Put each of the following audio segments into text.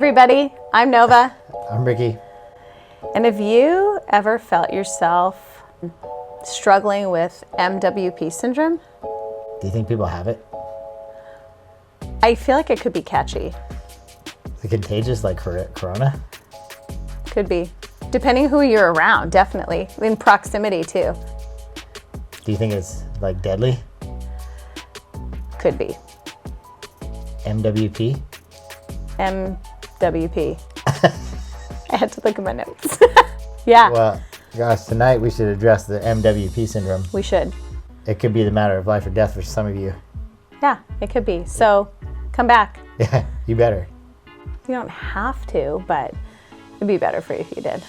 Everybody, I'm Nova. I'm Ricky. And have you ever felt yourself struggling with MWP syndrome? Do you think people have it? I feel like it could be catchy. Is it contagious like Corona? Could be. Depending who you're around, definitely. In proximity too. Do you think it's like deadly? Could be. MWP? MWP. I had to look at my notes. Yeah. Well, gosh, tonight we should address the MWP syndrome. We should. It could be the matter of life or death for some of you. Yeah, it could be. So come back. Yeah, you better. You don't have to, but it'd be better for you if you did.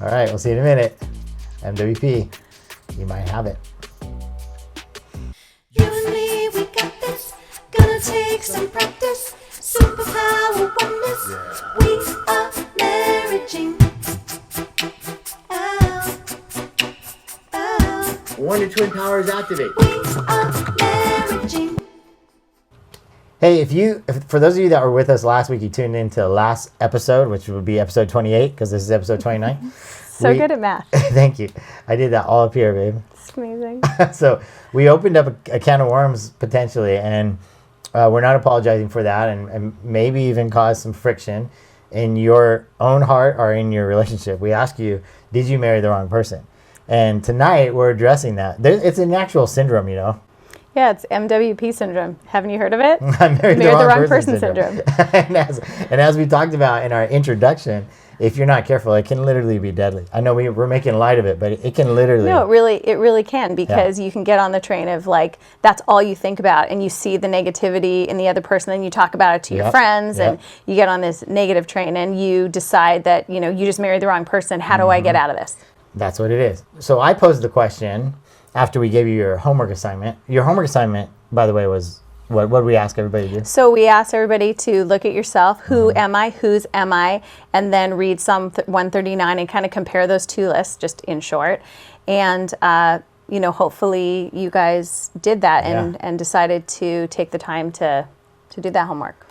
All right, we'll see you in a minute. MWP, you might have it. You and me, we got this. Gonna take some practice. Superpower oneness. We are marriaging. Oh, oh. Wonder Twin Powers activate. We are marriaging. Hey, if for those of you that were with us last week, you tuned into the last episode, which would be episode 28, because this is episode 29. So good at math. Thank you. I did that all up here, babe. It's amazing. So we opened up a can of worms potentially, and we're not apologizing for that, and maybe even caused some friction in your own heart or in your relationship. We ask you, did you marry the wrong person? And tonight we're addressing that. It's an actual syndrome, you know. Yeah, it's MWP syndrome. Haven't you heard of it? I married the wrong person syndrome. and as we talked about in our introduction, if you're not careful, it can literally be deadly. I know we're making light of it, but it can literally. No, it really can, because you can get on the train of like, that's all you think about, and you see the negativity in the other person, and you talk about it to your friends, and you get on this negative train, and you decide that, you just married the wrong person. How do I get out of this? That's what it is. So I posed the question after we gave you your homework assignment. Your homework assignment, by the way, was what did we ask everybody to do? So we asked everybody to look at yourself. Who am I? Whose am I? And then read Psalm 139 and kind of compare those two lists, just in short. And, hopefully you guys did that and decided to take the time to do that homework.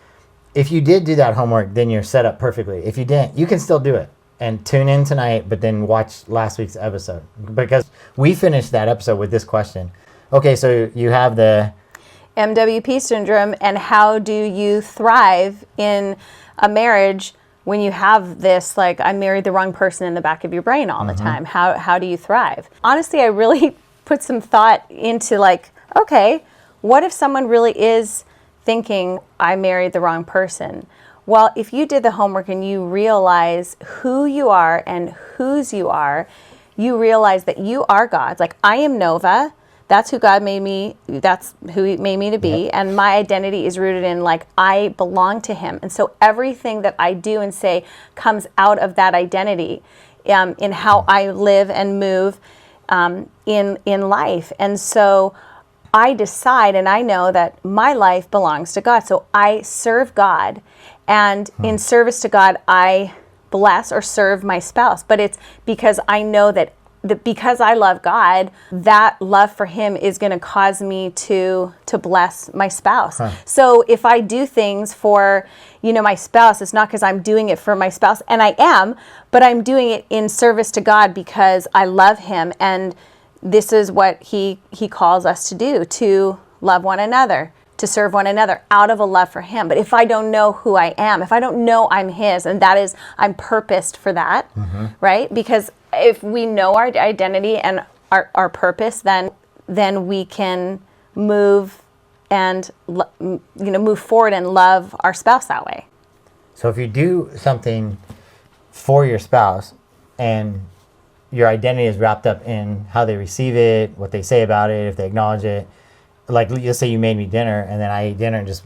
If you did do that homework, then you're set up perfectly. If you didn't, you can still do it. And tune in tonight, but then watch last week's episode, because we finished that episode with this question. Okay, so you have the MWP syndrome, and how do you thrive in a marriage when you have this, like, I married the wrong person in the back of your brain all the time? How do you thrive? Honestly, I really put some thought into, like, okay, what if someone really is thinking I married the wrong person? Well, if you did the homework and you realize who you are and whose you are, you realize that you are God's. Like, I am Nova. That's who God made me. That's who He made me to be. Yep. And my identity is rooted in, like, I belong to Him. And so everything that I do and say comes out of that identity in how I live and move in life. And so I decide, and I know that my life belongs to God. So I serve God. And in service to God, I bless or serve my spouse. But it's because I know that because I love God, that love for Him is going to cause me to bless my spouse. So if I do things for, my spouse, it's not because I'm doing it for my spouse, and I am, but I'm doing it in service to God because I love Him. And this is what He calls us to do, to love one another, to serve one another out of a love for Him. But if I don't know who I am, if I don't know I'm His, and that is, I'm purposed for that, right? Because if we know our identity and our purpose, then we can move and move forward and love our spouse that way. So if you do something for your spouse and your identity is wrapped up in how they receive it, what they say about it, if they acknowledge it, like, let's say you made me dinner and then I ate dinner and just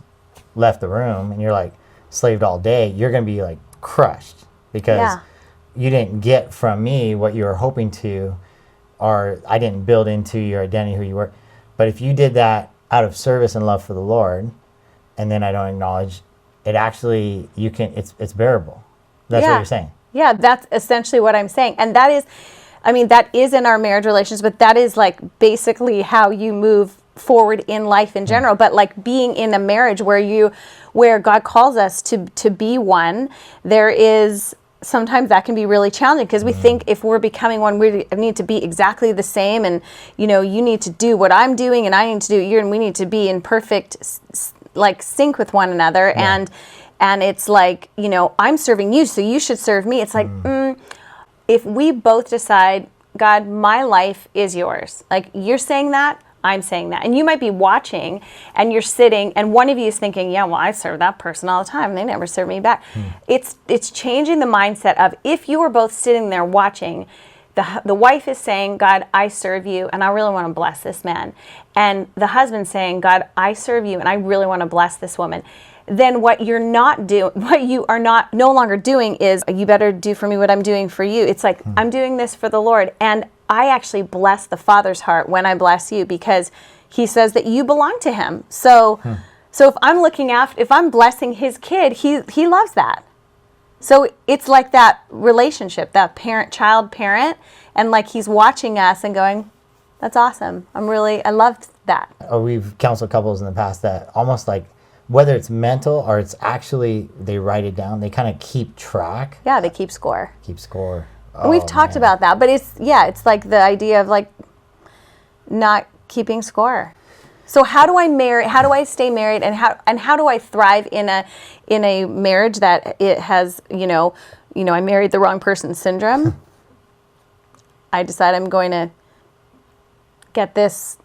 left the room, and you're like slaved all day, you're going to be like crushed because you didn't get from me what you were hoping to, or I didn't build into your identity who you were. But if you did that out of service and love for the Lord, and then I don't acknowledge it, actually it's bearable. That's what you're saying. Yeah, that's essentially what I'm saying. And that is in our marriage relations, but that is like basically how you move forward in life in general, but like being in a marriage where God calls us to be one, there is sometimes that can be really challenging because we think if we're becoming one, we need to be exactly the same, and you need to do what I'm doing and I need to do you, and we need to be in perfect like sync with one another. And it's like, I'm serving you, so you should serve me. It's like, if we both decide, God, my life is yours. Like, you're saying that, I'm saying that. And you might be watching and you're sitting and one of you is thinking, yeah, well, I serve that person all the time and they never serve me back. It's changing the mindset of, if you are both sitting there watching, the wife is saying, God, I serve you and I really want to bless this man. And the husband saying, God, I serve you and I really want to bless this woman. Then what you are no longer doing is, you better do for me what I'm doing for you. It's like, I'm doing this for the Lord. And I actually bless the Father's heart when I bless you, because he says that you belong to him. So if I'm blessing his kid, he loves that. So it's like that relationship, that child parent, and like he's watching us and going, that's awesome. I loved that. We've counseled couples in the past that almost like, whether it's mental or it's actually, they write it down, they kind of keep track. Yeah, they keep score. We've talked about that, but it's like the idea of like not keeping score. So how do I stay married, and how do I thrive in a marriage that it has, I married the wrong person syndrome? I decide I'm going to get this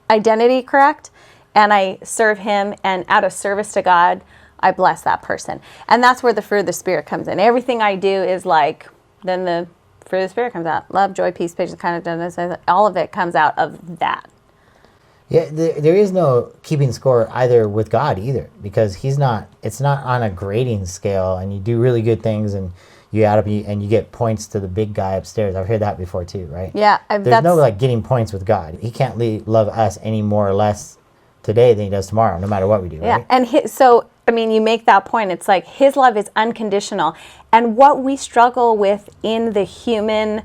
identity correct, and I serve him, and out of service to God, I bless that person. And that's where the fruit of the Spirit comes in. Everything I do is like, then the fruit of the Spirit comes out. Love, joy, peace, patience, kindness, all of it comes out of that. Yeah, there is no keeping score either with God either, because it's not on a grading scale, and you do really good things and you add up and you get points to the big guy upstairs. I've heard that before too, right? Yeah. There's no like getting points with God. He can't love us any more or less today than he does tomorrow, no matter what we do, right? Yeah, and you make that point. It's like his love is unconditional. And what we struggle with in the human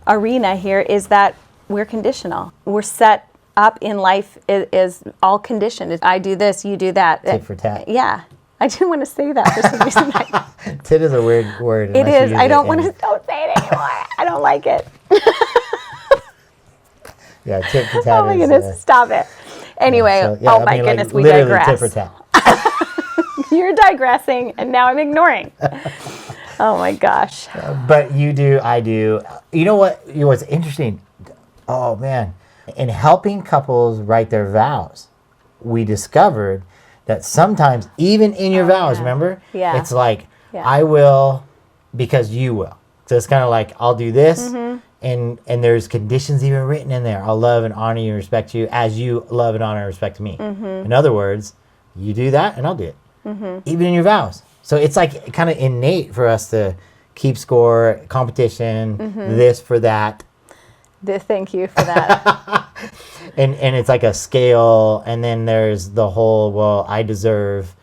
arena here is that we're conditional. We're set up in life is all conditioned. I do this, you do that. Tit for tat. Yeah. I didn't want to say that for some reason. Tit is a weird word. It is. I don't say it anymore. I don't like it. Yeah, tit for tat. Oh my goodness, stop it. Anyway, my goodness, we literally digress. Tit for tat. You're digressing, and now I'm ignoring. Oh my gosh. But you do, I do. You know what? What's interesting? Oh man, in helping couples write their vows, we discovered that sometimes, even in your vows, remember? Yeah. It's like, I will because you will. So it's kind of like, I'll do this, and there's conditions even written in there. I'll love and honor you and respect you as you love and honor and respect me. In other words, you do that and I'll do it. Even in your vows. So it's like kind of innate for us to keep score, competition, this for that. Thank you for that. And it's like a scale, and then there's the whole, well, I deserve,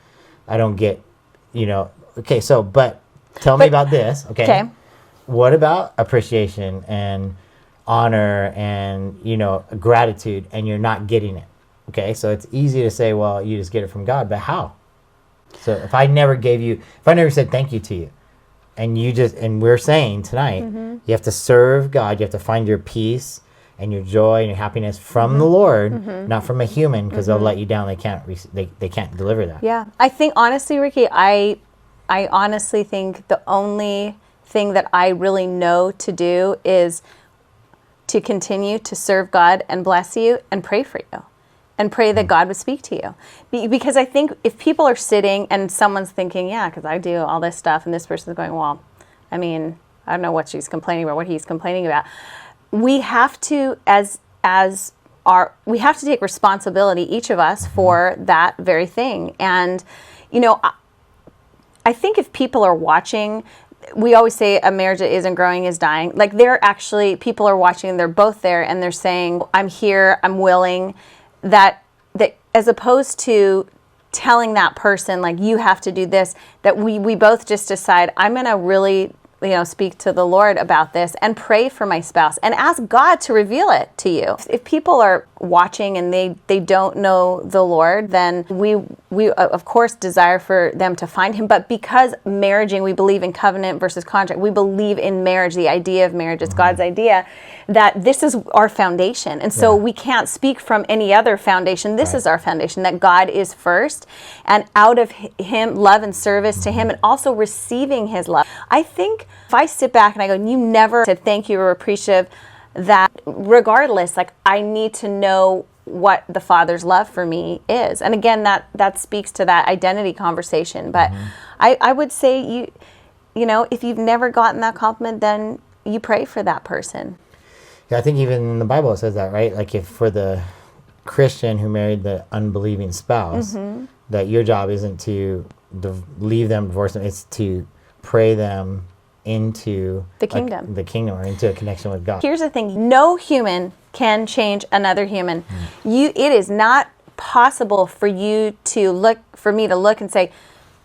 I don't get, okay, so, but tell me about this, okay? What about appreciation and honor and, gratitude, and you're not getting it, okay? So it's easy to say, well, you just get it from God, but how? So if I never said thank you to you, and we're saying tonight, you have to serve God, you have to find your peace and your joy and your happiness from the Lord, not from a human, because they'll let you down. They can't deliver that. Yeah, I think honestly, Ricky, I honestly think the only thing that I really know to do is to continue to serve God and bless you and pray for you. And pray that God would speak to you. Because I think if people are sitting and someone's thinking, yeah, because I do all this stuff, and this person's going, well, I mean, I don't know what she's complaining about, what he's complaining about. We have to, we have to take responsibility, each of us, for that very thing. And, I think if people are watching, we always say a marriage that isn't growing is dying. Like, people are watching and they're both there and they're saying, I'm here, I'm willing. That as opposed to telling that person, like, you have to do this, that we both just decide, I'm going to really speak to the Lord about this and pray for my spouse and ask God to reveal it to you. If people are watching and they don't know the Lord, then we of course desire for them to find him. But because marriaging, we believe in covenant versus contract. We believe in marriage, the idea of marriage is God's idea, that this is our foundation. And so we can't speak from any other foundation. This is our foundation, that God is first, and out of him, love and service to him, and also receiving his love. I think if I sit back and I go, you never said thank you or appreciative, that regardless, like, I need to know what the Father's love for me is. And again, that speaks to that identity conversation. But I would say you know, if you've never gotten that compliment, then you pray for that person. Yeah, I think even in the Bible it says that, right? Like, if for the Christian who married the unbelieving spouse, that your job isn't to leave them, divorce them, it's to pray them into The kingdom. the kingdom, or into a connection with God. Here's the thing, no human can change another human. It is not possible for me to look and say,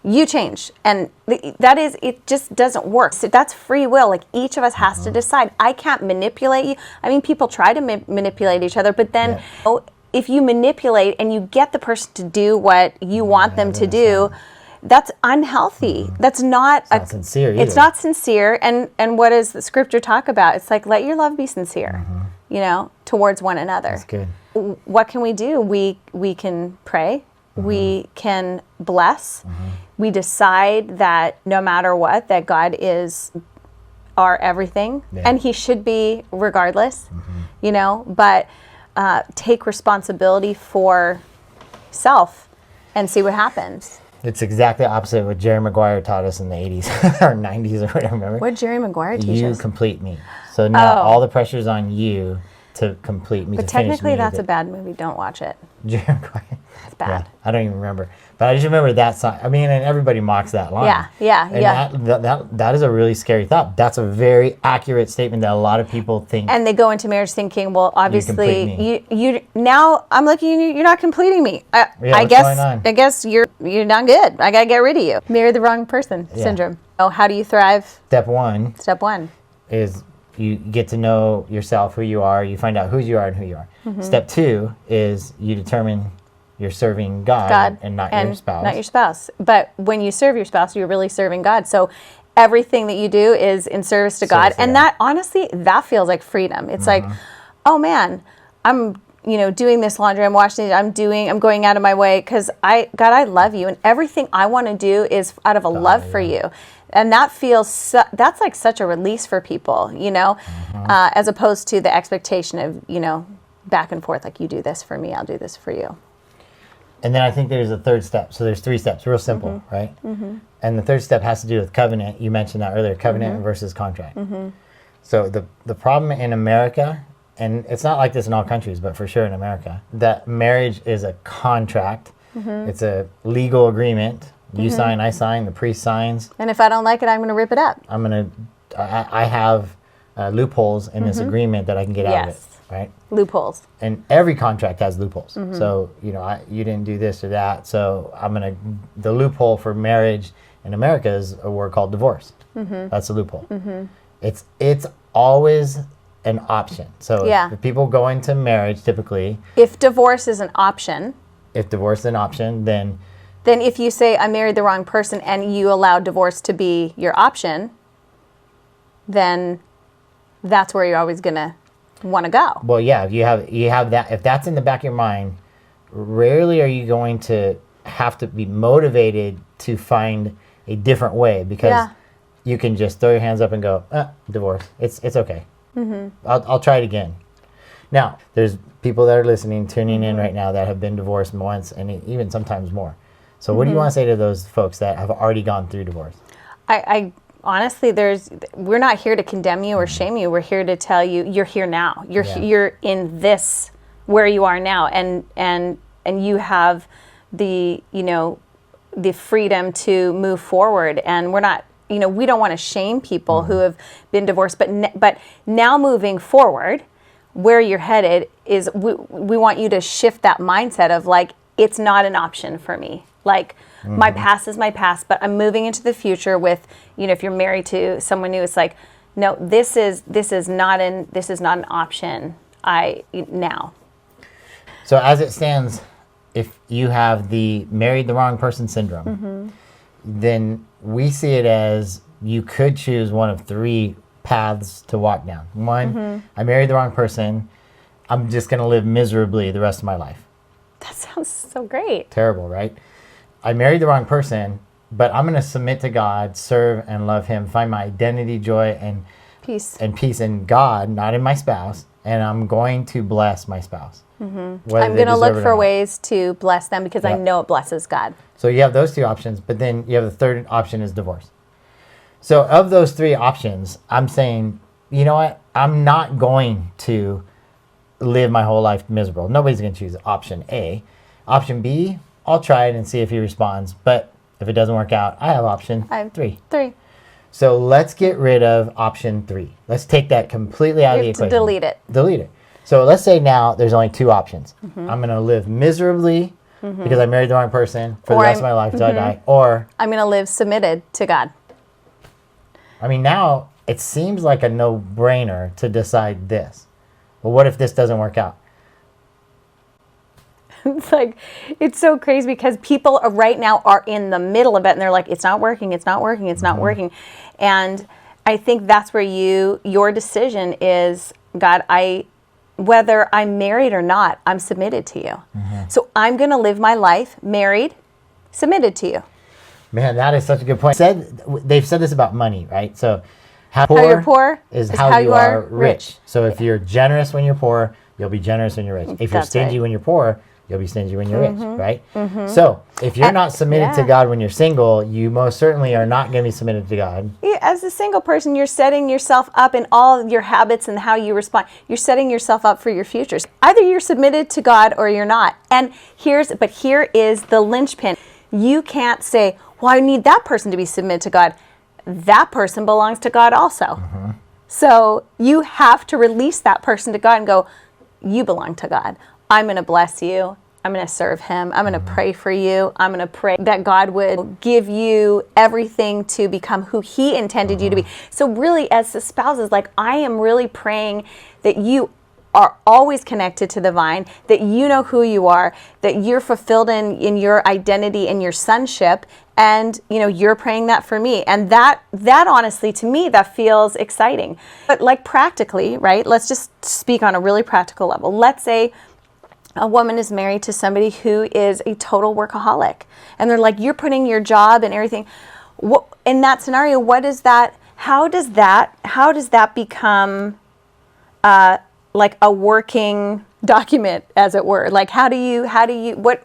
you change. And it just doesn't work. So that's free will. Like, each of us has to decide. I can't manipulate you. I mean, people try to manipulate each other, but then if you manipulate and you get the person to do what you want them to do, that's unhealthy. That's not sincere either. It's not sincere. And what does the scripture talk about? It's like, let your love be sincere, towards one another. That's good. What can we do? We can pray. We can bless. We decide that no matter what, that God is our everything, and he should be regardless, but take responsibility for self and see what happens. It's exactly opposite of what Jerry Maguire taught us in the 80s or 90s or whatever, remember? What did Jerry Maguire teach You us? complete me. So now all the pressure's on you to complete me. But to finish technically me. that's a bad movie. Don't watch it. Jerry Maguire. It's bad. Yeah, I don't even remember. But I just remember that song. I mean, and everybody mocks that line. And that is a really scary thought. That's a very accurate statement that a lot of people think. And they go into marriage thinking, well, obviously, complete you now I'm looking at you, you're not completing me. what's going on? I guess you're not good. I got to get rid of you. Marry the wrong person syndrome. Oh, how do you thrive? Step one is you get to know yourself, who you are. You find out who you are and who you are. Step two is you determine you're serving God and not your spouse. Not your spouse. But when you serve your spouse, you're really serving God. So everything that you do is in service to God. And that, honestly, that feels like freedom. It's like, oh man, I'm doing this laundry, I'm washing it, I'm going out of my way because God, I love you. And everything I want to do is out of a love for you. And that feels, that's like such a release for people, as opposed to the expectation of, back and forth, like, you do this for me, I'll do this for you. And then I think there's a third step. So there's three steps, real simple, right? And the third step has to do with covenant. You mentioned that earlier, covenant versus contract. So the problem in America, and it's not like this in all countries, but for sure in America, that marriage is a contract. It's a legal agreement. You sign, I sign, the priest signs. And if I don't like it, I'm going to rip it up. I have loopholes in this agreement that I can get out of it. Right? Loopholes. And every contract has loopholes. So, you didn't do this or that. So the loophole for marriage in America is a word called divorce. That's a loophole. It's always an option. So if people go into marriage, typically. If divorce is an option. Then if you say I married the wrong person and you allow divorce to be your option, then that's where you're always going to want to go. Well, yeah, if you have that, if that's in the back of your mind, rarely are you going to have to be motivated to find a different way, because you can just throw your hands up and go, divorce. It's okay. I'll try it again. Now, there's people that are listening, tuning in right now that have been divorced once and even sometimes more. So what do you want to say to those folks that have already gone through divorce? I honestly, we're not here to condemn you or shame you. We're here to tell you you're here now. You're in this where you are now, and you have the the freedom to move forward. And we're not, we don't want to shame people who have been divorced, but now moving forward, where you're headed is we want you to shift that mindset of like, it's not an option for me. Like, My past is my past, but I'm moving into the future with, if you're married to someone new, it's like, no, this is not an option. Now. So as it stands, if you have the married the wrong person syndrome, then we see it as you could choose one of three paths to walk down. One, I married the wrong person. I'm just going to live miserably the rest of my life. That sounds so great. Terrible, right? I married the wrong person, but I'm going to submit to God, serve and love him, find my identity, joy, and Peace in God, not in my spouse, and I'm going to bless my spouse. I'm going to look for ways to bless them because I know it blesses God. So you have those two options, but then you have the third option is divorce. So of those three options, I'm saying, you know what? I'm not going to live my whole life miserable. Nobody's going to choose option A. Option B, I'll try it and see if he responds. But if it doesn't work out, I have option three. So let's get rid of option 3. Let's take that completely out of the equation. Delete it. Delete it. So let's say now there's only 2 options. I'm going to live miserably because I married the wrong person for the rest of my life until I die. Or I'm going to live submitted to God. I mean, now it seems like a no-brainer to decide this. But what if this doesn't work out? It's like, it's so crazy because people right now are in the middle of it and they're like, it's not working, it's not working, it's not working. And I think that's where your decision is, God, whether I'm married or not, I'm submitted to you. So I'm going to live my life married, submitted to you. Man, that is such a good point. They've said this about money, right? So how you're poor is how you are rich. So if you're generous when you're poor, you'll be generous when you're rich. If you're stingy when you're poor, you'll be stingy when you're rich, right? So if you're not submitted to God when you're single, you most certainly are not going to be submitted to God. Yeah, as a single person, you're setting yourself up in all your habits and how you respond. You're setting yourself up for your futures. Either you're submitted to God or you're not. And here is the linchpin. You can't say, well, I need that person to be submitted to God. That person belongs to God also. So you have to release that person to God and go, you belong to God. I'm going to bless you. I'm going to serve him. I'm going to pray for you. I'm going to pray that God would give you everything to become who he intended you to be. So really, as the spouses, like, I am really praying that you are always connected to the vine, that you know who you are, that you're fulfilled in your identity and your sonship, and you're praying that for me. And that honestly, to me, that feels exciting. But like practically, right? Let's just speak on a really practical level. Let's say a woman is married to somebody who is a total workaholic, and they're like, you're putting your job and everything. In that scenario, how does that become like a working document, as it were? Like,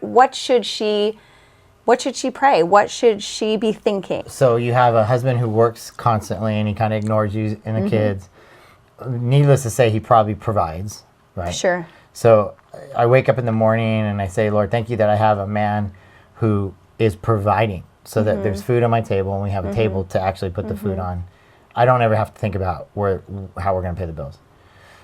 what should she pray? What should she be thinking? So you have a husband who works constantly and he kind of ignores you and the kids. Needless to say, he probably provides, right? Sure. So I wake up in the morning and I say, Lord, thank you that I have a man who is providing so that there's food on my table and we have a table to actually put the food on. I don't ever have to think about how we're going to pay the bills.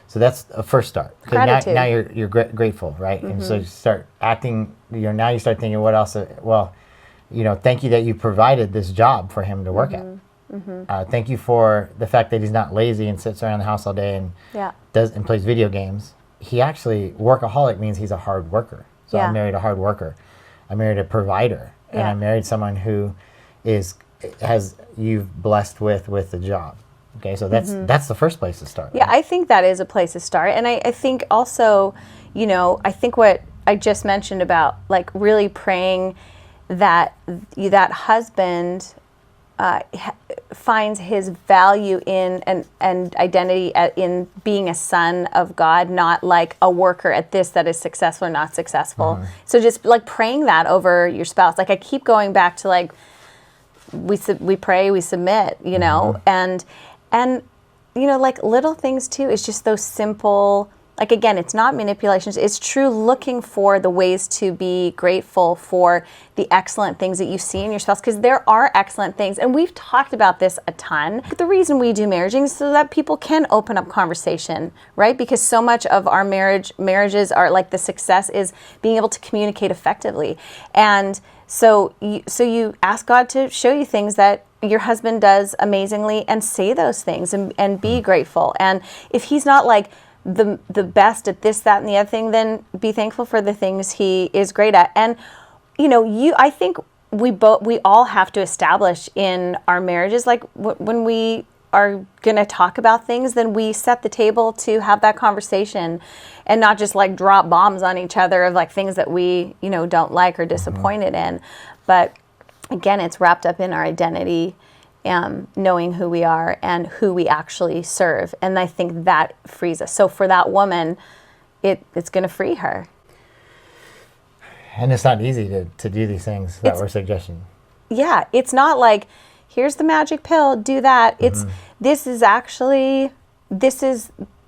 So that's a first start. Gratitude. Now you're grateful, right? And so you start acting, now you start thinking, what else? Thank you that you provided this job for him to work at. Thank you for the fact that he's not lazy and sits around the house all day and plays video games. He actually, workaholic means he's a hard worker. So I married a hard worker. I married a provider. And I married someone who you've blessed with the job. Okay, so that's the first place to start. Yeah, right? I think that is a place to start. And I think also, I think what I just mentioned about, like, really praying that that husband finds his value in and identity in being a son of God, not like a worker at this that is successful or not successful. So just like praying that over your spouse. Like, I keep going back to, like, we pray, we submit, and like little things too. It's just those simple, like, again, it's not manipulations. It's true looking for the ways to be grateful for the excellent things that you see in your spouse, because there are excellent things. And we've talked about this a ton. The reason we do marriaging is so that people can open up conversation, right? Because so much of our marriages are, like, the success is being able to communicate effectively. And So you ask God to show you things that your husband does amazingly, and say those things, and be grateful. And if he's not like the best at this, that, and the other thing, then be thankful for the things he is great at. And I think we all have to establish in our marriages, like when we are going to talk about things, then we set the table to have that conversation, and not just like drop bombs on each other of like things that we don't like or disappointed in. But again, it's wrapped up in our identity, knowing who we are and who we actually serve. And I think that frees us. So for that woman, it's going to free her. And it's not easy to do these things that we're suggesting. Yeah, it's not like, here's the magic pill, do that. This is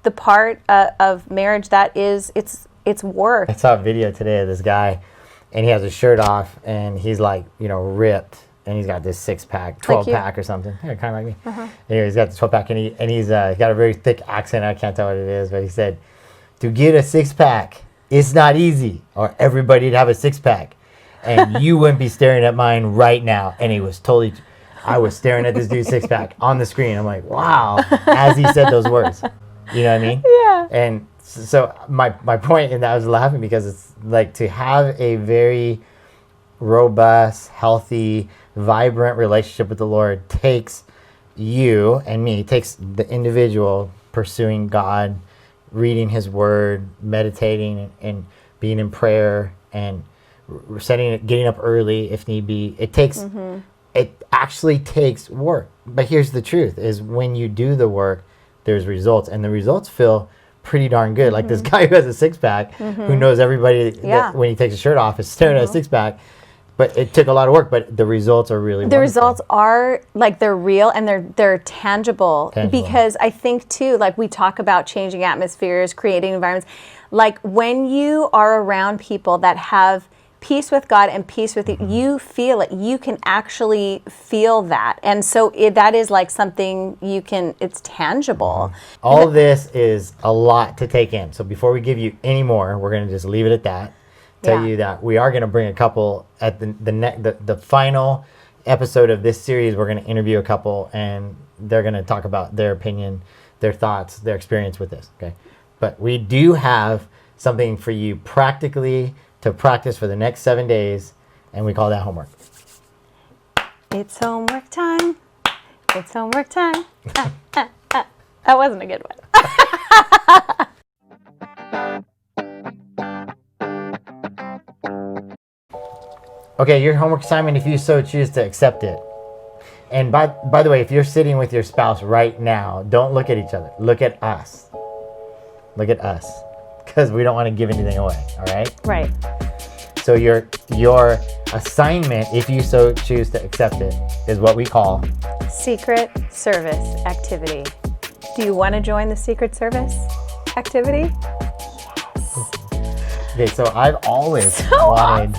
the part of marriage that is, it's work. I saw a video today of this guy, and he has his shirt off, and he's like, ripped, and he's got this 6-pack, 12-pack or something. Yeah, kind of like me. Anyway, he's got this 12-pack, and he's got a very thick accent. I can't tell what it is, but he said, to get a 6-pack, it's not easy, or everybody'd have a 6-pack, and you wouldn't be staring at mine right now. And he was totally, I was staring at this dude's 6-pack on the screen. I'm like, wow, as he said those words. You know what I mean? Yeah. And so my point in that, I was laughing because it's like, to have a very robust, healthy, vibrant relationship with the Lord takes you and me, takes the individual pursuing God, reading his word, meditating, and being in prayer, and getting up early if need be. It takes, it actually takes work. But here's the truth, is when you do the work, there's results, and the results feel pretty darn good. Like this guy who has a 6-pack, who knows everybody that when he takes his shirt off is staring at a 6-pack. But it took a lot of work, but the results are really wonderful. Results are like, they're real, and they're tangible. Because I think too, like we talk about changing atmospheres, creating environments, like when you are around people that have peace with God and peace with you, you feel it. You can actually feel that. And so that is like something it's tangible. All this is a lot to take in. So before we give you any more, we're going to just leave it at that. Tell you that we are going to bring a couple at the final episode of this series. We're going to interview a couple, and they're going to talk about their opinion, their thoughts, their experience with this. Okay, but we do have something for you practically to practice for the next 7 days, and we call that homework. It's homework time. It's homework time. That wasn't a good one. Okay, your homework assignment, if you so choose to accept it. And by the way, if you're sitting with your spouse right now, don't look at each other. Look at us. Look at us. Because we don't want to give anything away, all right? Right. So your assignment, if you so choose to accept it, is what we call Secret Service Activity. Do you want to join the Secret Service activity? Okay, so I've always wanted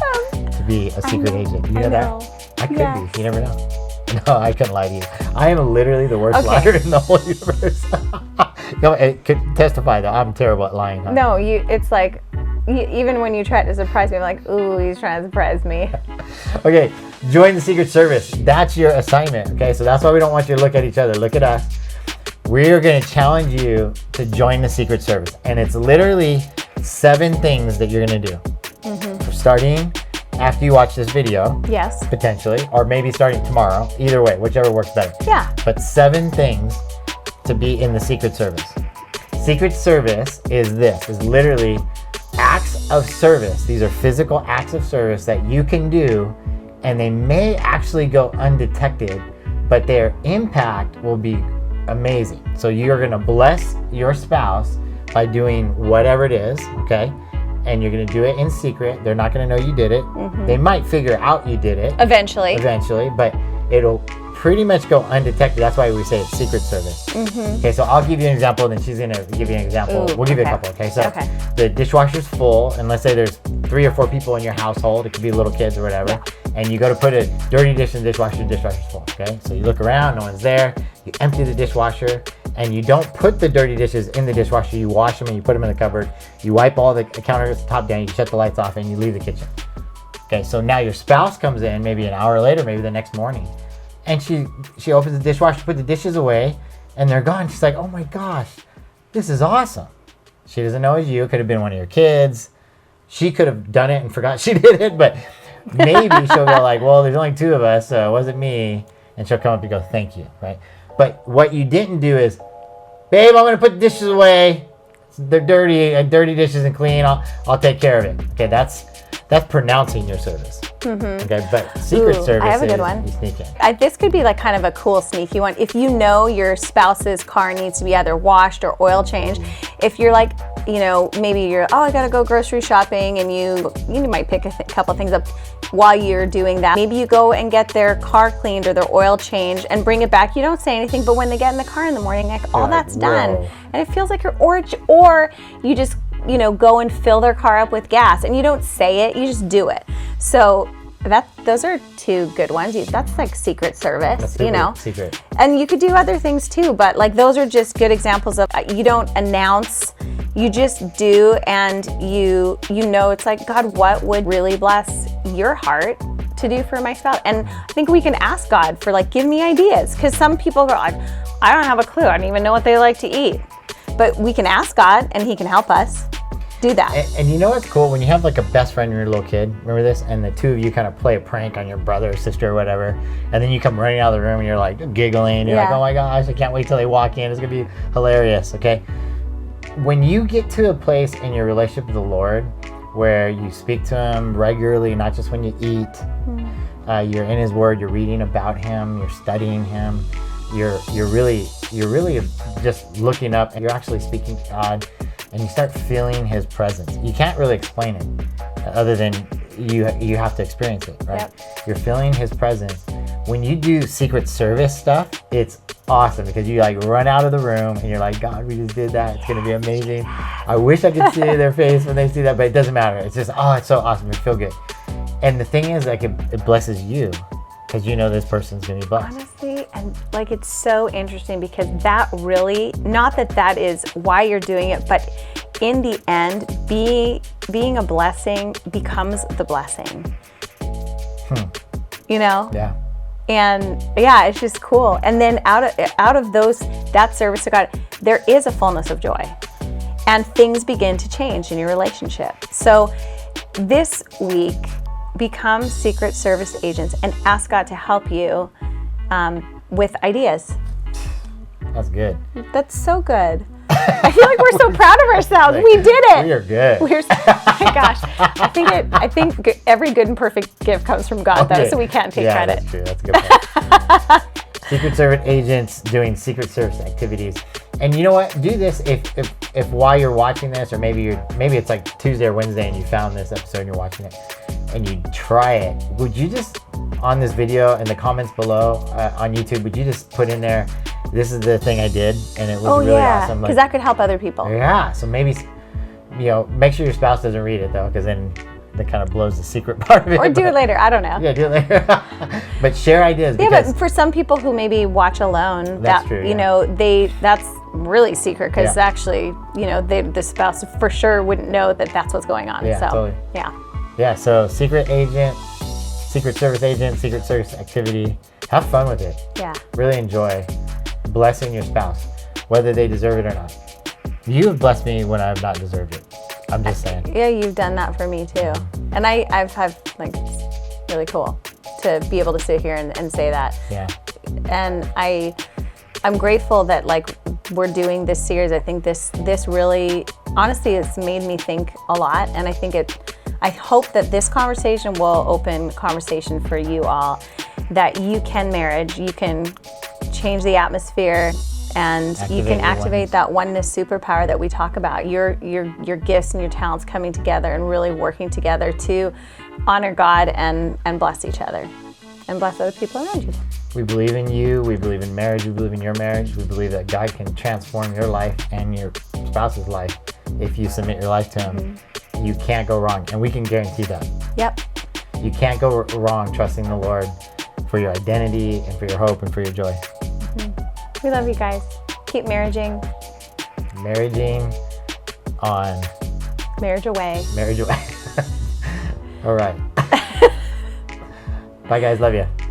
to be a secret agent. You know that? I could be. You never know. No, I couldn't lie to you. I am literally the worst liar in the whole universe. No, it could testify though. I'm terrible at lying. Huh? No, it's like, even when you try to surprise me, I'm like, ooh, he's trying to surprise me. Okay, join the Secret Service. That's your assignment. Okay, so that's why we don't want you to look at each other. Look at us. We're going to challenge you to join the Secret Service. And it's literally 7 things that you're going to do. Starting after you watch this video. Yes. Potentially. Or maybe starting tomorrow. Either way, whichever works better. Yeah. But 7 things to be in the Secret Service. Secret Service is literally acts of service. These are physical acts of service that you can do, and they may actually go undetected, but their impact will be amazing. So you're going to bless your spouse by doing whatever it is, okay? And you're going to do it in secret. They're not going to know you did it. They might figure out you did it. Eventually, but it'll pretty much go undetected. That's why we say it's Secret Service. Okay, so I'll give you an example, and then she's going to give you an example. We'll give you a couple, okay? So the dishwasher's full, and let's say there's 3 or 4 people in your household. It could be little kids or whatever. And you go to put a dirty dish in the dishwasher full, okay? So you look around, no one's there. You empty the dishwasher, and you don't put the dirty dishes in the dishwasher. You wash them and you put them in the cupboard. You wipe all the counters top down, you shut the lights off, and you leave the kitchen. Okay, so now your spouse comes in maybe an hour later, maybe the next morning, and she opens the dishwasher, put the dishes away, and they're gone. She's like, oh my gosh, this is awesome. She doesn't know it's you. It could have been one of your kids. She could have done it and forgot she did it, but maybe she'll go like, well, there's only 2 of us, so it wasn't me. And she'll come up and go, thank you, right? But what you didn't do is, babe, I'm going to put the dishes away. They're dirty. Dirty dishes and clean. I'll take care of it. Okay, that's pronouncing your service. Okay, but secret service I have a good is one. you sneak in. This could be like kind of a cool sneaky one. If you know your spouse's car needs to be either washed or oil changed, if you're like, maybe you're, I gotta go grocery shopping, and you might pick a couple things up while you're doing that. Maybe you go and get their car cleaned or their oil changed and bring it back. You don't say anything, but when they get in the car in the morning, like, all that's done. Whoa. And it feels like or you just, go and fill their car up with gas, and you don't say it, you just do it. So those are 2 good ones. That's like secret service, Secret. And you could do other things too, but like those are just good examples of you don't announce, you just do, and it's like, God, what would really bless your heart to do for my spouse? And I think we can ask God for like, give me ideas, because some people go, I don't have a clue. I don't even know what they like to eat. But we can ask God, and He can help us do that. And you know what's cool? When you have like a best friend and your little kid, remember this? And the 2 of you kind of play a prank on your brother or sister or whatever. And then you come running out of the room and you're like giggling. You're like, oh my gosh, I can't wait till they walk in. It's going to be hilarious, okay? When you get to a place in your relationship with the Lord where you speak to Him regularly, not just when you eat, you're in His Word, you're reading about Him, you're studying Him, you're really just looking up, and you're actually speaking to God, and you start feeling His presence. You can't really explain it other than you have to experience it, right? Yep. You're feeling His presence. When you do secret service stuff, it's awesome because you like run out of the room and you're like, God, we just did that. It's going to be amazing. I wish I could see their face when they see that, but it doesn't matter. It's just, it's so awesome. It feels good. And the thing is, like, it blesses you because you know this person's going to be blessed. Honestly, and like, it's so interesting because that really, not that is why you're doing it, but in the end, being a blessing becomes the blessing. Yeah. And it's just cool. And then out of that service to God, there is a fullness of joy, and things begin to change in your relationship. So this week, become secret service agents and ask God to help you with ideas. That's good. That's so good. I feel like we're so proud of ourselves. We did it. We are good. Oh my gosh. I think every good and perfect gift comes from God, though, so we can't take credit. That's true. That's a good point. Secret Service agents doing secret service activities. And you know what? Do this if while you're watching this, or maybe it's like Tuesday or Wednesday and you found this episode and you're watching it and you try it. Would you just, on this video in the comments below on YouTube, would you just put in there, this is the thing I did and it was really awesome? Because that could help other people. Yeah, so maybe, make sure your spouse doesn't read it though, because then that kind of blows the secret part of it. Or do it later, I don't know. Yeah, do it later. But share ideas. Yeah, but for some people who maybe watch alone, that's true, that's really secret, because actually, the spouse for sure wouldn't know that that's what's going on. Yeah, so, totally. Yeah, so secret service agent, secret service activity. Have fun with it. Yeah. Really enjoy blessing your spouse, whether they deserve it or not. You have blessed me when I have not deserved it. I'm just saying. Yeah, you've done that for me too. And I've like, it's really cool to be able to sit here and say that. Yeah. And I'm grateful that like we're doing this series. I think this really, honestly, it's made me think a lot. And I hope that this conversation will open conversation for you all, that you can you can change the atmosphere, and you can activate that oneness superpower that we talk about. Your gifts and your talents coming together and really working together to honor God and bless each other and bless other people around you. We believe in you. We believe in marriage. We believe in your marriage. We believe that God can transform your life and your spouse's life if you submit your life to Him. You can't go wrong, and we can guarantee that. Yep. You can't go wrong trusting the Lord for your identity and for your hope and for your joy. We love you guys. Keep marriaging on Marriage Away. All right. Bye, guys. Love you.